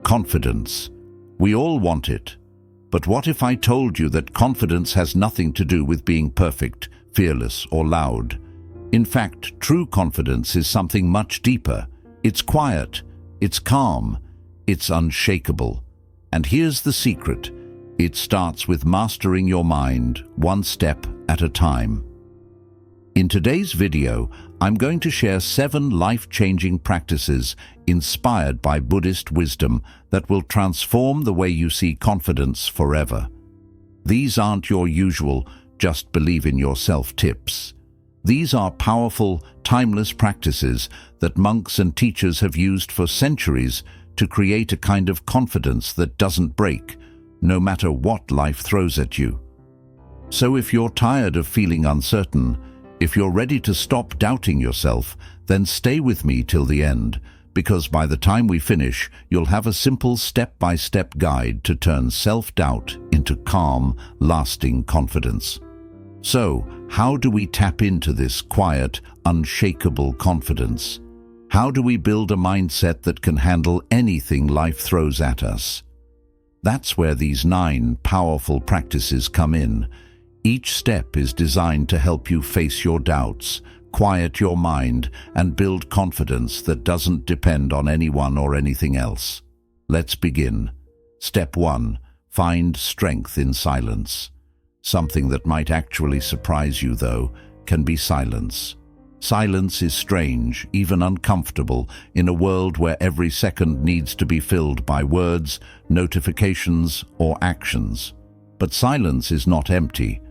Confidence. We all want it. But what if I told you that confidence has nothing to do with being perfect, fearless, or loud? In fact, true confidence is something much deeper. It's quiet, it's calm, it's unshakable. And here's the secret. It starts with mastering your mind, one step at a time. In today's video, I'm going to share 7 life-changing practices inspired by Buddhist wisdom that will transform the way you see confidence forever. These aren't your usual just believe in yourself tips. These are powerful, timeless practices that monks and teachers have used for centuries to create a kind of confidence that doesn't break, no matter what life throws at you. So if you're tired of feeling uncertain, if you're ready to stop doubting yourself, then stay with me till the end, because by the time we finish, you'll have a simple step-by-step guide to turn self-doubt into calm, lasting confidence. So, how do we tap into this quiet, unshakable confidence? How do we build a mindset that can handle anything life throws at us? That's where these 9 powerful practices come in. Each step is designed to help you face your doubts, quiet your mind, and build confidence that doesn't depend on anyone or anything else. Let's begin. Step 1. Find strength in silence. Something that might actually surprise you, though, can be silence. Silence is strange, even uncomfortable, in a world where every second needs to be filled by words, notifications, or actions. But silence is not empty.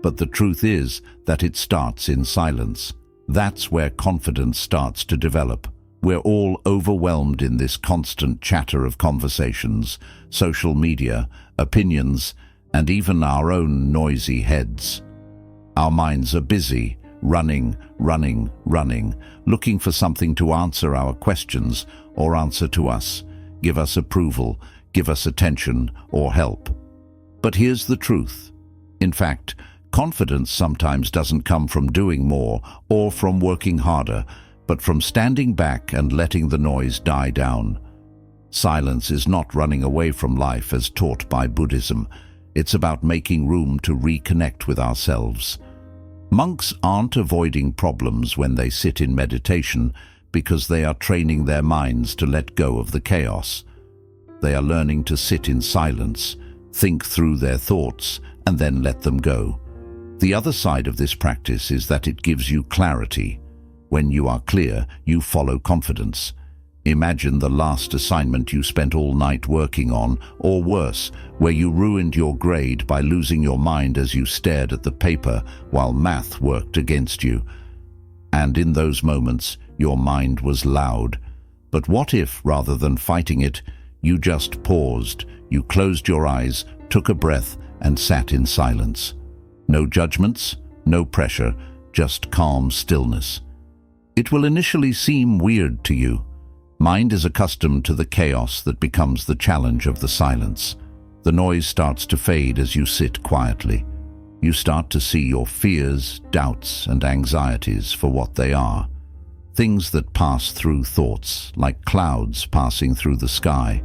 But the truth is that it starts in silence. That's where confidence starts to develop. We're all overwhelmed in this constant chatter of conversations, social media, opinions, and even our own noisy heads. Our minds are busy, running, looking for something to answer our questions or answer to us, give us approval, give us attention, or help. But here's the truth. In fact, confidence sometimes doesn't come from doing more or from working harder, but from standing back and letting the noise die down. Silence is not running away from life as taught by Buddhism. It's about making room to reconnect with ourselves. Monks aren't avoiding problems when they sit in meditation because they are training their minds to let go of the chaos. They are learning to sit in silence, think through their thoughts, and then let them go. The other side of this practice is that it gives you clarity. When you are clear, you follow confidence. Imagine the last assignment you spent all night working on, or worse, where you ruined your grade by losing your mind as you stared at the paper while math worked against you. And in those moments, your mind was loud. But what if, rather than fighting it, you just paused, you closed your eyes, took a breath, and sat in silence? No judgments, no pressure, just calm stillness. It will initially seem weird to you. Mind is accustomed to the chaos that becomes the challenge of the silence. The noise starts to fade as you sit quietly. You start to see your fears, doubts, and anxieties for what they are. Things that pass through thoughts, like clouds passing through the sky.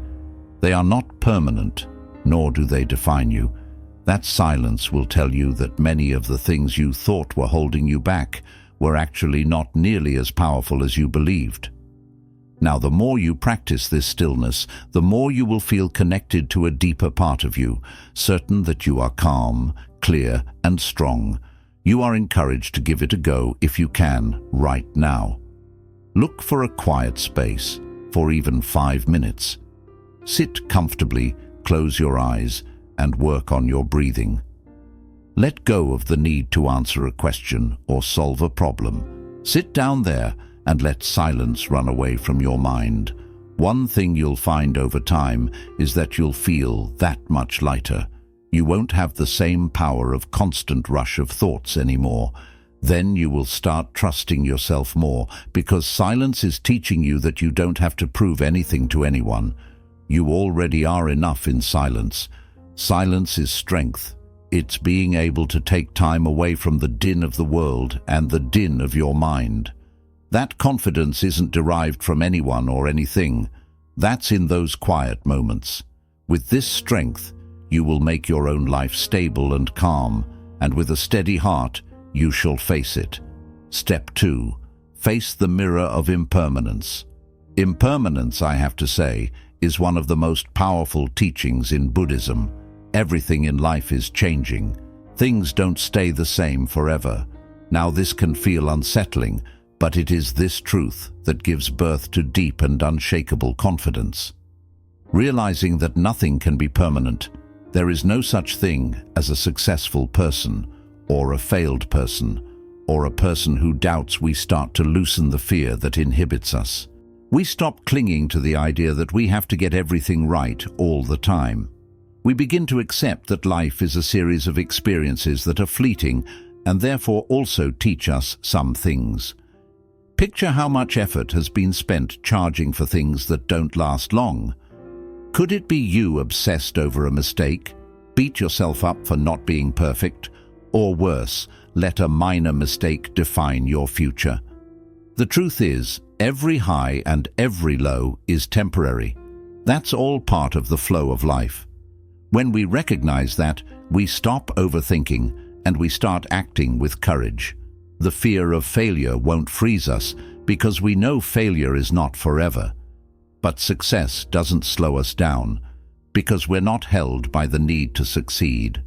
They are not permanent, nor do they define you. That silence will tell you that many of the things you thought were holding you back were actually not nearly as powerful as you believed. Now, the more you practice this stillness, the more you will feel connected to a deeper part of you, certain that you are calm, clear, and strong. You are encouraged to give it a go if you can, right now. Look for a quiet space, for even 5 minutes. Sit comfortably, close your eyes, and work on your breathing. Let go of the need to answer a question or solve a problem. Sit down there and let silence run away from your mind. One thing you'll find over time is that you'll feel that much lighter. You won't have the same power of constant rush of thoughts anymore. Then you will start trusting yourself more, because silence is teaching you that you don't have to prove anything to anyone. You already are enough in silence. Silence is strength. It's being able to take time away from the din of the world and the din of your mind. That confidence isn't derived from anyone or anything, That's in those quiet moments. With this strength, you will make your own life stable and calm, and with a steady heart, you shall face it. Step 2. Face the mirror of impermanence. Impermanence, I have to say, is one of the most powerful teachings in Buddhism. Everything in life is changing. Things don't stay the same forever. Now this can feel unsettling, but it is this truth that gives birth to deep and unshakable confidence. Realizing that nothing can be permanent, there is no such thing as a successful person, or a failed person, or a person who doubts, we start to loosen the fear that inhibits us. We stop clinging to the idea that we have to get everything right all the time. We begin to accept that life is a series of experiences that are fleeting and therefore also teach us some things. Picture how much effort has been spent charging for things that don't last long. Could it be you obsessed over a mistake, beat yourself up for not being perfect, or worse, let a minor mistake define your future? The truth is, every high and every low is temporary. That's all part of the flow of life. When we recognize that, we stop overthinking and we start acting with courage. The fear of failure won't freeze us because we know failure is not forever. But success doesn't slow us down because we're not held by the need to succeed.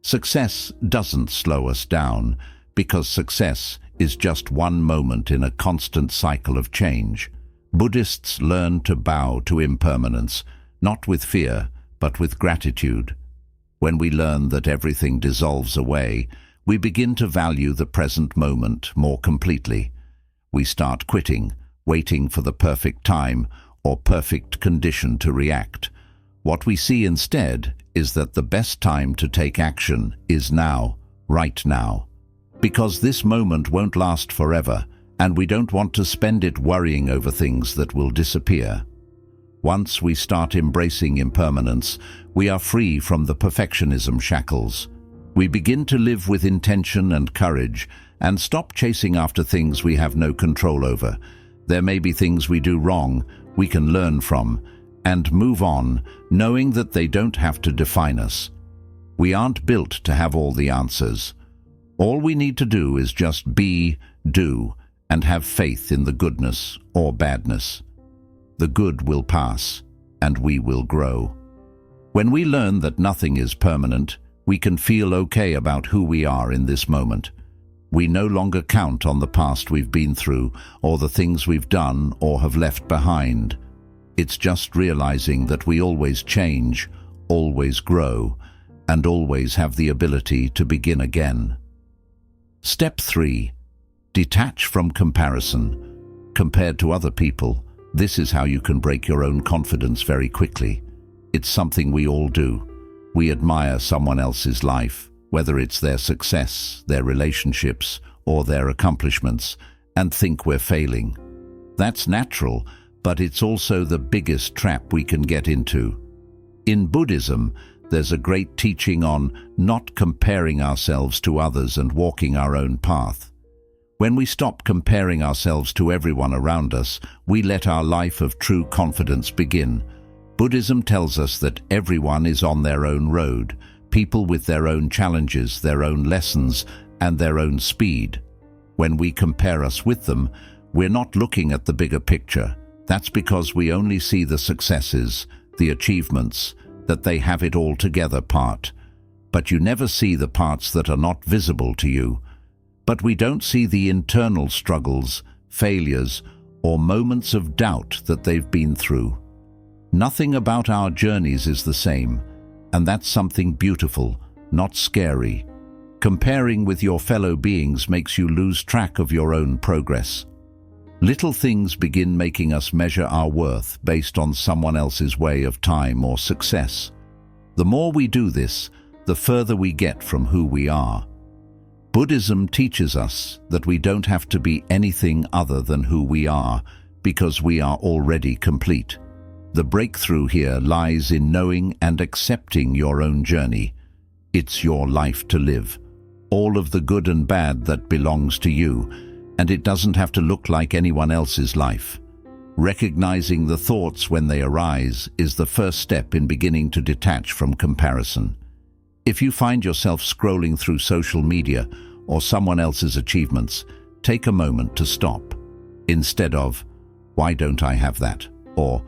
Success doesn't slow us down because success is just one moment in a constant cycle of change. Buddhists learn to bow to impermanence, not with fear, but with gratitude. When we learn that everything dissolves away, we begin to value the present moment more completely. We start quitting, waiting for the perfect time or perfect condition to react. What we see instead is that the best time to take action is now, right now. Because this moment won't last forever, and we don't want to spend it worrying over things that will disappear. Once we start embracing impermanence, we are free from the perfectionism shackles. We begin to live with intention and courage and stop chasing after things we have no control over. There may be things we do wrong, we can learn from, and move on, knowing that they don't have to define us. We aren't built to have all the answers. All we need to do is just be, do, and have faith in the goodness or badness. The good will pass, and we will grow. When we learn that nothing is permanent, we can feel okay about who we are in this moment. We no longer count on the past we've been through, or the things we've done or have left behind. It's just realizing that we always change, always grow, and always have the ability to begin again. Step 3. Detach from comparison. Compared to other people, this is how you can break your own confidence very quickly. It's something we all do. We admire someone else's life, whether it's their success, their relationships, or their accomplishments, and think we're failing. That's natural, but it's also the biggest trap we can get into. In Buddhism, there's a great teaching on not comparing ourselves to others and walking our own path. When we stop comparing ourselves to everyone around us, we let our life of true confidence begin. Buddhism tells us that everyone is on their own road, people with their own challenges, their own lessons, and their own speed. When we compare us with them, we're not looking at the bigger picture. That's because we only see the successes, the achievements, that they have it all together part. But you never see the parts that are not visible to you. But we don't see the internal struggles, failures, or moments of doubt that they've been through. Nothing about our journeys is the same, and that's something beautiful, not scary. Comparing with your fellow beings makes you lose track of your own progress. Little things begin making us measure our worth based on someone else's way of time or success. The more we do this, the further we get from who we are. Buddhism teaches us that we don't have to be anything other than who we are, because we are already complete. The breakthrough here lies in knowing and accepting your own journey. It's your life to live, all of the good and bad that belongs to you, and it doesn't have to look like anyone else's life. Recognizing the thoughts when they arise is the first step in beginning to detach from comparison. If you find yourself scrolling through social media or someone else's achievements, take a moment to stop. Instead of, "Why don't I have that?" or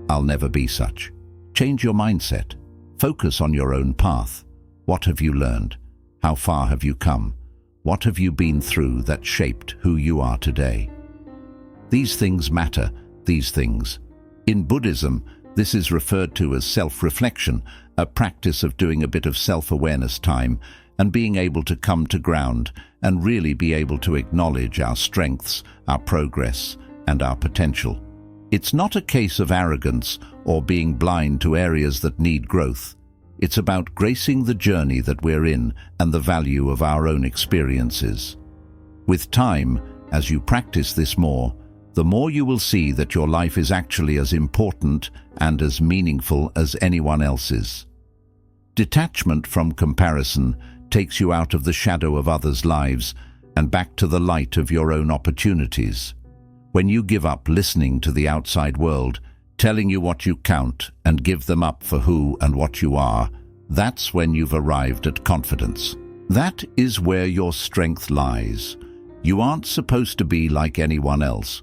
"I'll never be such." Change your mindset. Focus on your own path. What have you learned? How far have you come? What have you been through that shaped who you are today? These things matter, these things. In Buddhism, this is referred to as self-reflection, a practice of doing a bit of self-awareness time and being able to come to ground and really be able to acknowledge our strengths, our progress, and our potential. It's not a case of arrogance or being blind to areas that need growth. It's about gracing the journey that we're in and the value of our own experiences. With time, as you practice this more, the more you will see that your life is actually as important and as meaningful as anyone else's. Detachment from comparison takes you out of the shadow of others' lives and back to the light of your own opportunities. When you give up listening to the outside world, telling you what you count, and give them up for who and what you are, that's when you've arrived at confidence. That is where your strength lies. You aren't supposed to be like anyone else.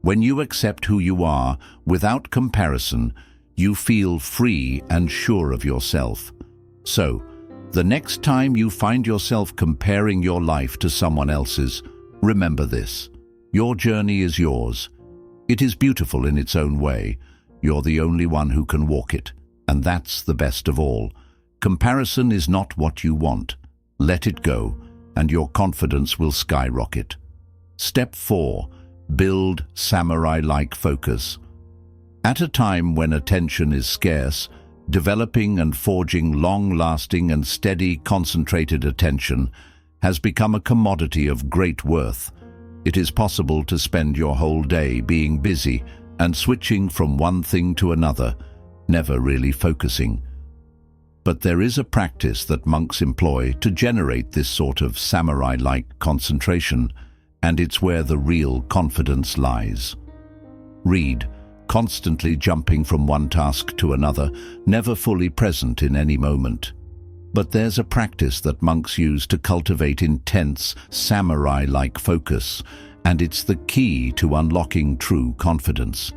When you accept who you are, without comparison, you feel free and sure of yourself. So, the next time you find yourself comparing your life to someone else's, remember this. Your journey is yours. It is beautiful in its own way. You're the only one who can walk it, and that's the best of all. Comparison is not what you want. Let it go, and your confidence will skyrocket. Step 4. Build samurai-like focus. At a time when attention is scarce, developing and forging long-lasting and steady, concentrated attention has become a commodity of great worth. It is possible to spend your whole day being busy and switching from one thing to another, never really focusing. But there is a practice that monks employ to generate this sort of samurai-like concentration, and it's where the real confidence lies. Read, constantly jumping from one task to another, never fully present in any moment. But there's a practice that monks use to cultivate intense, samurai-like focus, and it's the key to unlocking true confidence.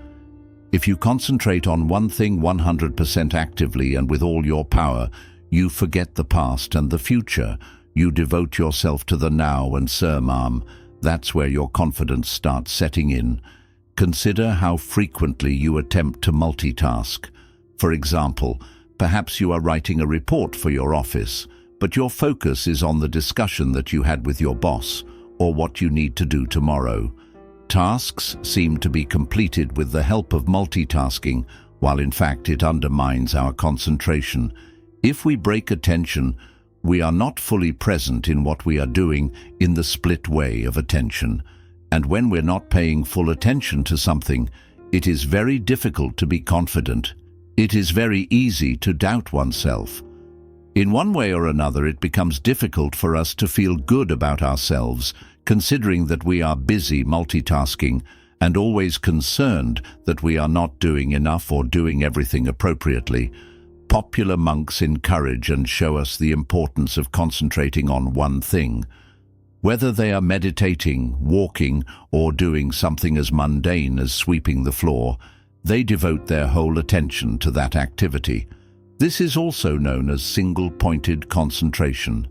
If you concentrate on one thing 100% actively and with all your power, you forget the past and the future. You devote yourself to the now and serene. That's where your confidence starts setting in. Consider how frequently you attempt to multitask. For example, perhaps you are writing a report for your office, but your focus is on the discussion that you had with your boss or what you need to do tomorrow. Tasks seem to be completed with the help of multitasking, while in fact it undermines our concentration. If we break attention, we are not fully present in what we are doing in the split way of attention. And when we're not paying full attention to something, it is very difficult to be confident. It is very easy to doubt oneself. In one way or another, it becomes difficult for us to feel good about ourselves, considering that we are busy multitasking and always concerned that we are not doing enough or doing everything appropriately. Popular monks encourage and show us the importance of concentrating on one thing. Whether they are meditating, walking, or doing something as mundane as sweeping the floor, they devote their whole attention to that activity. This is also known as single-pointed concentration.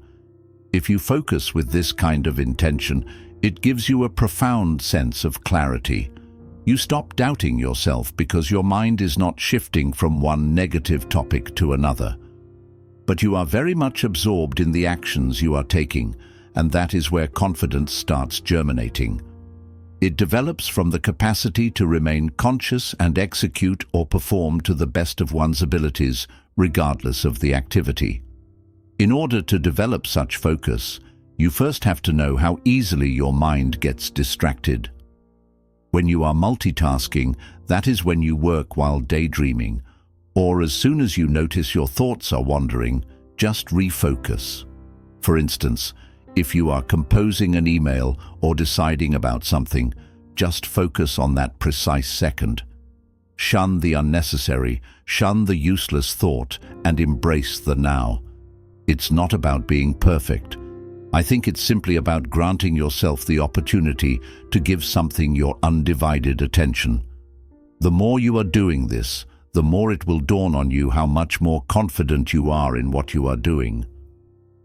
If you focus with this kind of intention, it gives you a profound sense of clarity. You stop doubting yourself because your mind is not shifting from one negative topic to another. But you are very much absorbed in the actions you are taking, and that is where confidence starts germinating. It develops from the capacity to remain conscious and execute or perform to the best of one's abilities, regardless of the activity. In order to develop such focus, you first have to know how easily your mind gets distracted. When you are multitasking, that is when you work while daydreaming, or as soon as you notice your thoughts are wandering, just refocus. For instance, if you are composing an email or deciding about something, just focus on that precise second. Shun the unnecessary, shun the useless thought, and embrace the now. It's not about being perfect. I think it's simply about granting yourself the opportunity to give something your undivided attention. The more you are doing this, the more it will dawn on you how much more confident you are in what you are doing.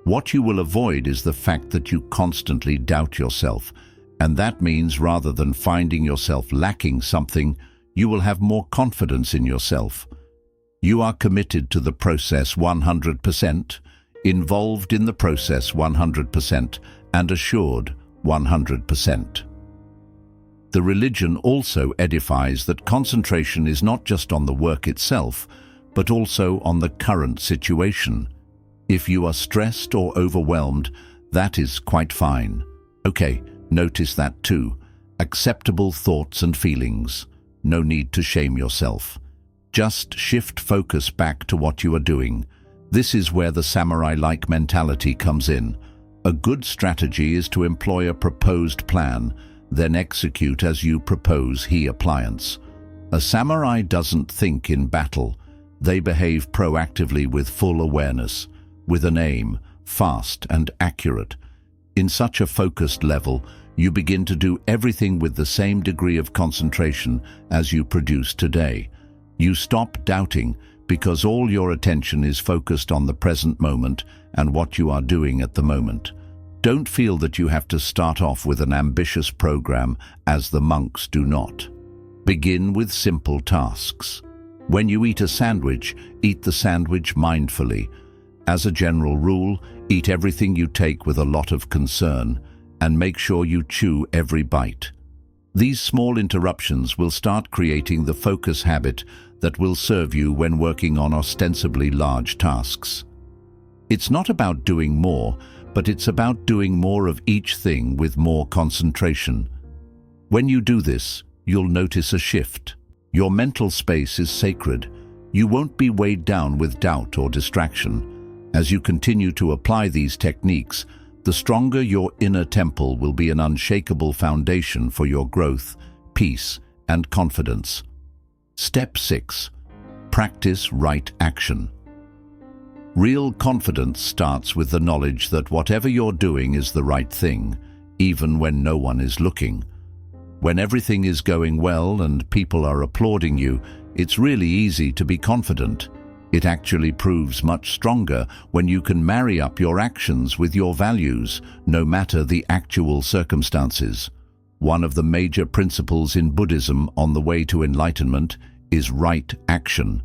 What you will avoid is the fact that you constantly doubt yourself, and that means rather than finding yourself lacking something, you will have more confidence in yourself. You are committed to the process 100%, involved in the process 100%, and assured 100%. The religion also edifies that concentration is not just on the work itself, but also on the current situation. If you are stressed or overwhelmed, that is quite fine. Okay, notice that too. Acceptable thoughts and feelings. No need to shame yourself. Just shift focus back to what you are doing. This is where the samurai-like mentality comes in. A good strategy is to employ a proposed plan, then execute as you propose he appliance. A samurai doesn't think in battle. They behave proactively with full awareness, with an aim, fast and accurate. In such a focused level, you begin to do everything with the same degree of concentration as you produce today. You stop doubting because all your attention is focused on the present moment and what you are doing at the moment. Don't feel that you have to start off with an ambitious program, as the monks do not. Begin with simple tasks. When you eat a sandwich, eat the sandwich mindfully. As a general rule, eat everything you take with a lot of concern, and make sure you chew every bite. These small interruptions will start creating the focus habit that will serve you when working on ostensibly large tasks. It's not about doing more, but it's about doing more of each thing with more concentration. When you do this, you'll notice a shift. Your mental space is sacred. You won't be weighed down with doubt or distraction. As you continue to apply these techniques, the stronger your inner temple will be an unshakable foundation for your growth, peace, and confidence. Step 6. Practice right action. Real confidence starts with the knowledge that whatever you're doing is the right thing, even when no one is looking. When everything is going well and people are applauding you, it's really easy to be confident. It actually proves much stronger when you can marry up your actions with your values, no matter the actual circumstances. One of the major principles in Buddhism on the way to enlightenment is right action.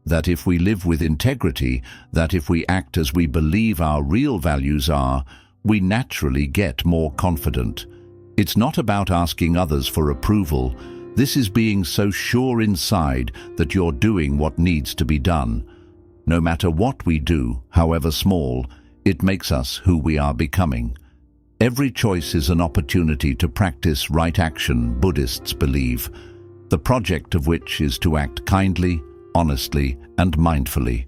That if we live with integrity, that if we act as we believe our real values are, we naturally get more confident. It's not about asking others for approval. This is being so sure inside that you're doing what needs to be done. No matter what we do, however small, it makes us who we are becoming. Every choice is an opportunity to practice right action, Buddhists believe, the project of which is to act kindly, honestly, and mindfully.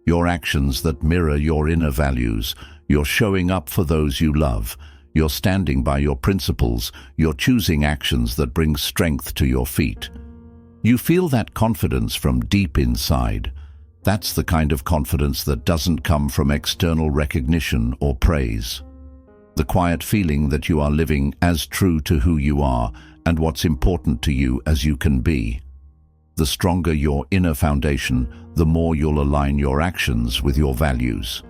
Your actions that mirror your inner values, you're showing up for those you love, you're standing by your principles, you're choosing actions that bring strength to your feet. You feel that confidence from deep inside. That's the kind of confidence that doesn't come from external recognition or praise. The quiet feeling that you are living as true to who you are and what's important to you as you can be. The stronger your inner foundation, the more you'll align your actions with your values.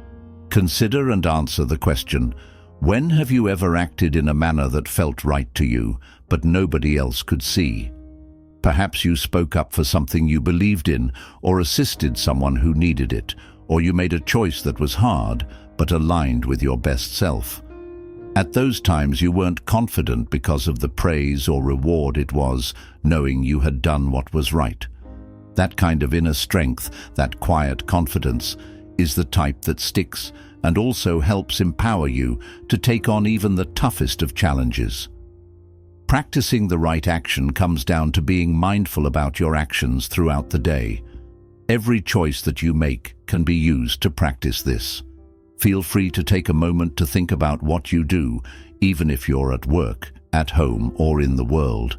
Consider and answer the question, when have you ever acted in a manner that felt right to you, but nobody else could see? Perhaps you spoke up for something you believed in, or assisted someone who needed it, or you made a choice that was hard, but aligned with your best self. At those times you weren't confident because of the praise or reward it was, knowing you had done what was right. That kind of inner strength, that quiet confidence, is the type that sticks and also helps empower you to take on even the toughest of challenges. Practicing the right action comes down to being mindful about your actions throughout the day. Every choice that you make can be used to practice this. Feel free to take a moment to think about what you do, even if you're at work, at home, or in the world.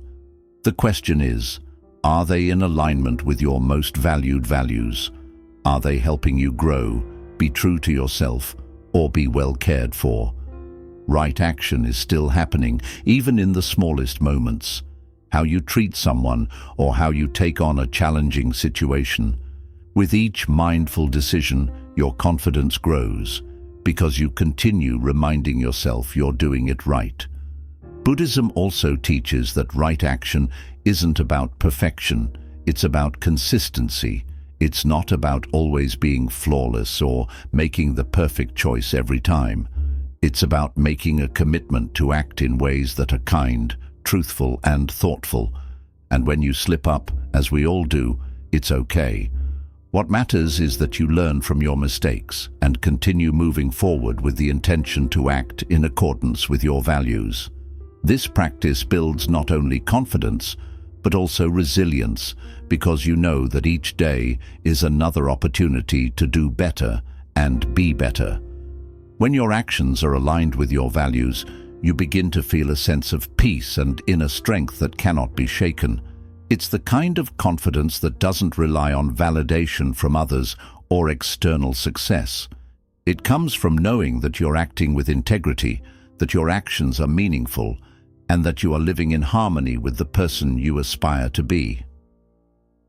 The question is, are they in alignment with your most valued values? Are they helping you grow, be true to yourself, or be well cared for? Right action is still happening, even in the smallest moments. How you treat someone, or how you take on a challenging situation. With each mindful decision, your confidence grows, because you continue reminding yourself you're doing it right. Buddhism also teaches that right action isn't about perfection, it's about consistency. It's not about always being flawless or making the perfect choice every time. It's about making a commitment to act in ways that are kind, truthful, and thoughtful. And when you slip up, as we all do, it's okay. What matters is that you learn from your mistakes and continue moving forward with the intention to act in accordance with your values. This practice builds not only confidence, but also resilience, because you know that each day is another opportunity to do better and be better. When your actions are aligned with your values, you begin to feel a sense of peace and inner strength that cannot be shaken. It's the kind of confidence that doesn't rely on validation from others or external success. It comes from knowing that you're acting with integrity, that your actions are meaningful, and that you are living in harmony with the person you aspire to be.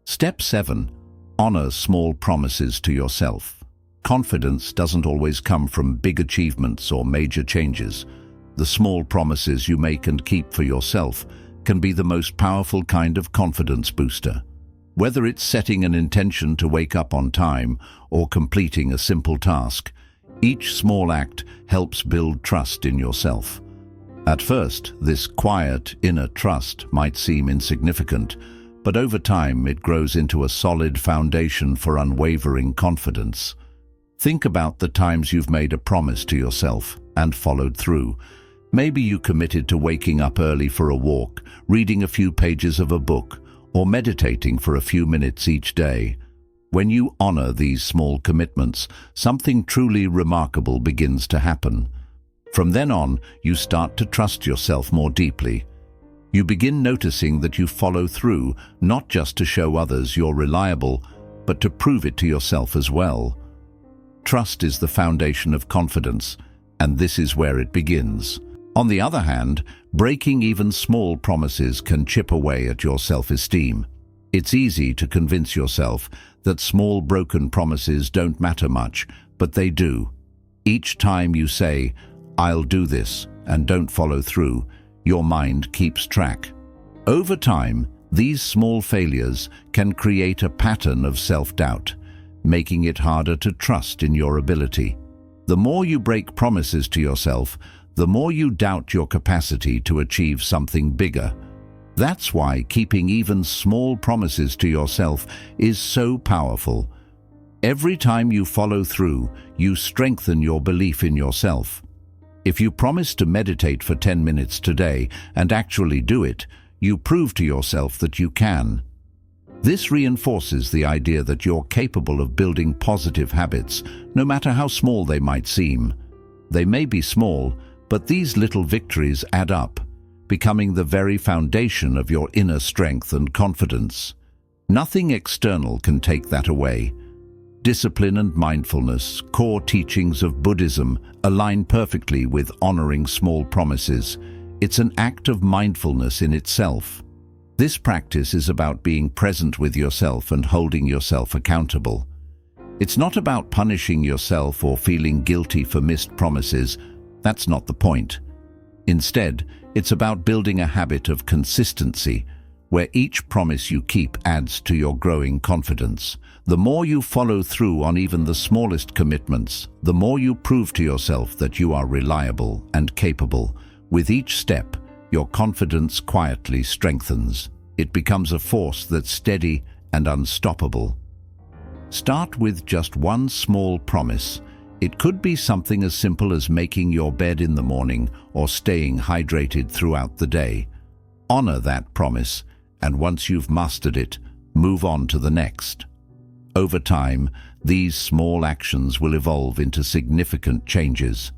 Step 7. Honor small promises to yourself. Confidence doesn't always come from big achievements or major changes. The small promises you make and keep for yourself can be the most powerful kind of confidence booster. Whether it's setting an intention to wake up on time or completing a simple task, each small act helps build trust in yourself. At first, this quiet, inner trust might seem insignificant, but over time it grows into a solid foundation for unwavering confidence. Think about the times you've made a promise to yourself and followed through. Maybe you committed to waking up early for a walk, reading a few pages of a book, or meditating for a few minutes each day. When you honor these small commitments, something truly remarkable begins to happen. From then on, you start to trust yourself more deeply. You begin noticing that you follow through, not just to show others you're reliable, but to prove it to yourself as well. Trust is the foundation of confidence, and this is where it begins. On the other hand, breaking even small promises can chip away at your self-esteem. It's easy to convince yourself that small broken promises don't matter much, but they do. Each time you say, "I'll do this," and don't follow through, your mind keeps track. Over time, these small failures can create a pattern of self-doubt, making it harder to trust in your ability. The more you break promises to yourself, the more you doubt your capacity to achieve something bigger. That's why keeping even small promises to yourself is so powerful. Every time you follow through, you strengthen your belief in yourself. If you promise to meditate for 10 minutes today and actually do it, you prove to yourself that you can. This reinforces the idea that you're capable of building positive habits, no matter how small they might seem. They may be small, but these little victories add up, becoming the very foundation of your inner strength and confidence. Nothing external can take that away. Discipline and mindfulness, core teachings of Buddhism, align perfectly with honoring small promises. It's an act of mindfulness in itself. This practice is about being present with yourself and holding yourself accountable. It's not about punishing yourself or feeling guilty for missed promises. That's not the point. Instead, it's about building a habit of consistency, where each promise you keep adds to your growing confidence. The more you follow through on even the smallest commitments, the more you prove to yourself that you are reliable and capable. With each step, your confidence quietly strengthens. It becomes a force that's steady and unstoppable. Start with just one small promise. It could be something as simple as making your bed in the morning or staying hydrated throughout the day. Honor that promise, and once you've mastered it, move on to the next. Over time, these small actions will evolve into significant changes.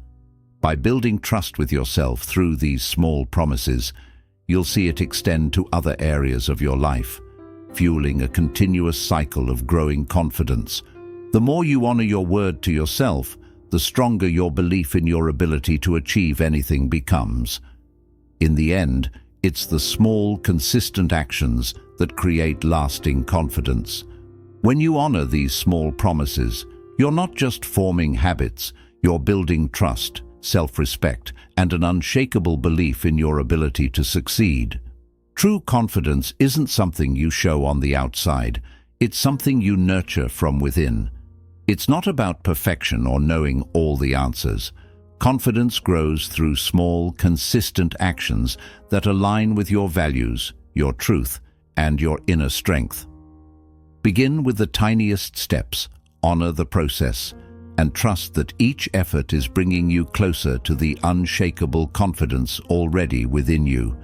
By building trust with yourself through these small promises, you'll see it extend to other areas of your life, fueling a continuous cycle of growing confidence. The more you honor your word to yourself, the stronger your belief in your ability to achieve anything becomes. In the end, it's the small, consistent actions that create lasting confidence. When you honor these small promises, you're not just forming habits, you're building trust, self-respect, and an unshakable belief in your ability to succeed. True confidence isn't something you show on the outside, it's something you nurture from within. It's not about perfection or knowing all the answers. Confidence grows through small, consistent actions that align with your values, your truth, and your inner strength. Begin with the tiniest steps, honor the process, and trust that each effort is bringing you closer to the unshakable confidence already within you.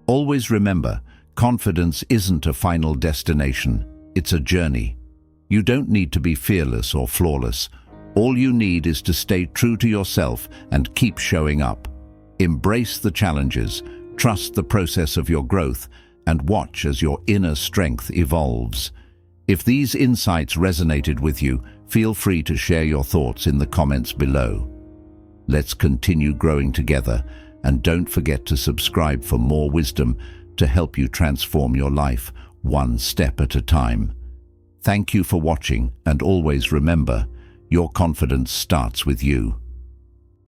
Always remember, confidence isn't a final destination, it's a journey. You don't need to be fearless or flawless. All you need is to stay true to yourself and keep showing up. Embrace the challenges, trust the process of your growth, and watch as your inner strength evolves. If these insights resonated with you, feel free to share your thoughts in the comments below. Let's continue growing together, and don't forget to subscribe for more wisdom to help you transform your life one step at a time. Thank you for watching, and always remember, your confidence starts with you.